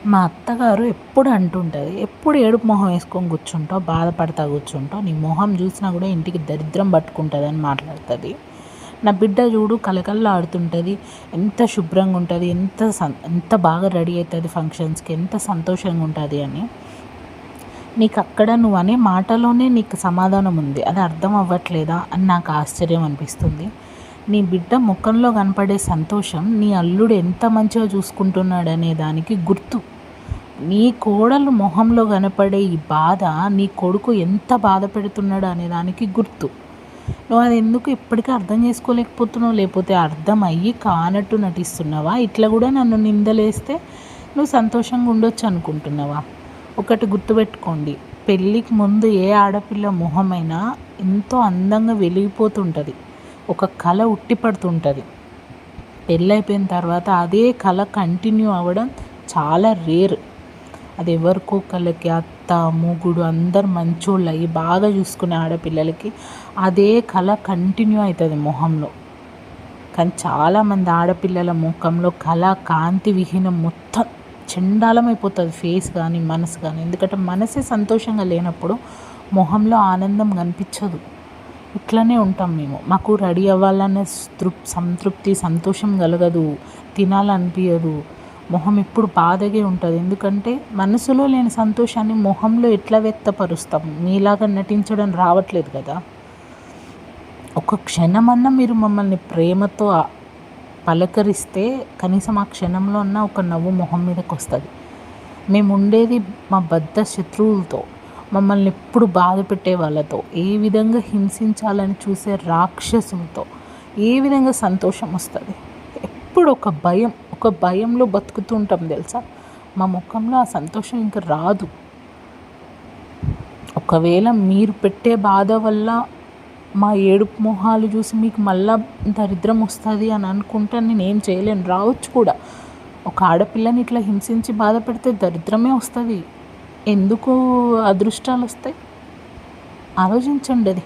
మా అత్తగారు ఎప్పుడు అంటుంటది, "ఎప్పుడు ఏడుపు మొహం వేసుకొని కూర్చుంటావు, బాధపడతా కూర్చుంటావు, నీ మొహం చూసినా కూడా ఇంటికి దరిద్రం పట్టుకుంటుందని" మాట్లాడుతుంది. నా బిడ్డ చూడు కలకల్లాడుతుంటుంది, ఎంత శుభ్రంగా ఉంటుంది, ఎంత బాగా రెడీ అవుతుంది ఫంక్షన్స్కి, ఎంత సంతోషంగా ఉంటుంది అని. నీకు అక్కడ నువ్వు అనే మాటలోనే నీకు సమాధానం ఉంది, అది అర్థం అవ్వట్లేదా అని నాకు ఆశ్చర్యం అనిపిస్తుంది. నీ బిడ్డ ముఖంలో కనపడే సంతోషం నీ అల్లుడు ఎంత మంచిగా చూసుకుంటున్నాడు అనే దానికి గుర్తు. నీ కోడలు మొహంలో కనపడే ఈ బాధ నీ కొడుకు ఎంత బాధ పెడుతున్నాడు అనే దానికి గుర్తు. నువ్వు అది ఎందుకు ఇప్పటికీ అర్థం చేసుకోలేకపోతున్నావు? లేకపోతే అర్థం అయ్యి కానట్టు నటిస్తున్నావా? ఇట్లా కూడా నన్ను నిందలేస్తే నువ్వు సంతోషంగా ఉండొచ్చు అనుకుంటున్నావా? ఒకటి గుర్తుపెట్టుకోండి, పెళ్ళికి ముందు ఏ ఆడపిల్ల మొహమైనా ఎంతో అందంగా వెలిగిపోతుంటుంది, ఒక కళ ఉట్టిపడుతుంటుంది. పెళ్ళైపోయిన తర్వాత అదే కళ కంటిన్యూ అవ్వడం చాలా రేర్. అది ఎవరికో కళకి అత్త మూగుడు అందరు మంచోళ్ళు అయ్యి బాగా చూసుకునే ఆడపిల్లలకి అదే కళ కంటిన్యూ అవుతుంది మొహంలో. కానీ చాలామంది ఆడపిల్లల ముఖంలో కళ కాంతి విహీనం, మొత్తం చండాలమైపోతుంది ఫేస్ కానీ మనసు కానీ. ఎందుకంటే మనసే సంతోషంగా లేనప్పుడు మొహంలో ఆనందం కనిపించదు. ఇట్లనే ఉంటాం మేము. మాకు రెడీ అవ్వాలనే సంతృప్తి సంతోషం కలగదు, తినాలనిపించదు, మొహం ఎప్పుడు బాధగా ఉంటుంది. ఎందుకంటే మనసులో లేని సంతోషాన్ని మొహంలో ఎట్లా వ్యక్తపరుస్తాం? మీలాగా నటించడం రావట్లేదు కదా. ఒక క్షణమన్నా మీరు మమ్మల్ని ప్రేమతో పలకరిస్తే కనీసం ఆ క్షణంలో ఉన్న ఒక నవ్వు మొహం మీదకి వస్తుంది. మేము ఉండేది మా బద్ధ శత్రువులతో, మమ్మల్ని ఎప్పుడు బాధ పెట్టే వాళ్ళతో, ఏ విధంగా హింసించాలని చూసే రాక్షసులతో ఏ విధంగా సంతోషం వస్తుంది? ఎప్పుడు ఒక భయంలో బతుకుతూ ఉంటాం తెలుసా. మా ముఖంలో ఆ సంతోషం ఇంకా రాదు. ఒకవేళ మీరు పెట్టే బాధ వల్ల మా ఏడుపు మొహాలు చూసి మీకు మళ్ళా దరిద్రం వస్తుంది అని అనుకుంటే నేనేం చేయలేను. రావచ్చు కూడా. ఒక ఆడపిల్లని ఇట్లా హింసించి బాధ పెడితే దరిద్రమే వస్తుంది. ఎందుకు అదృష్టాలు వస్తాయి? ఆలోచించండి అది.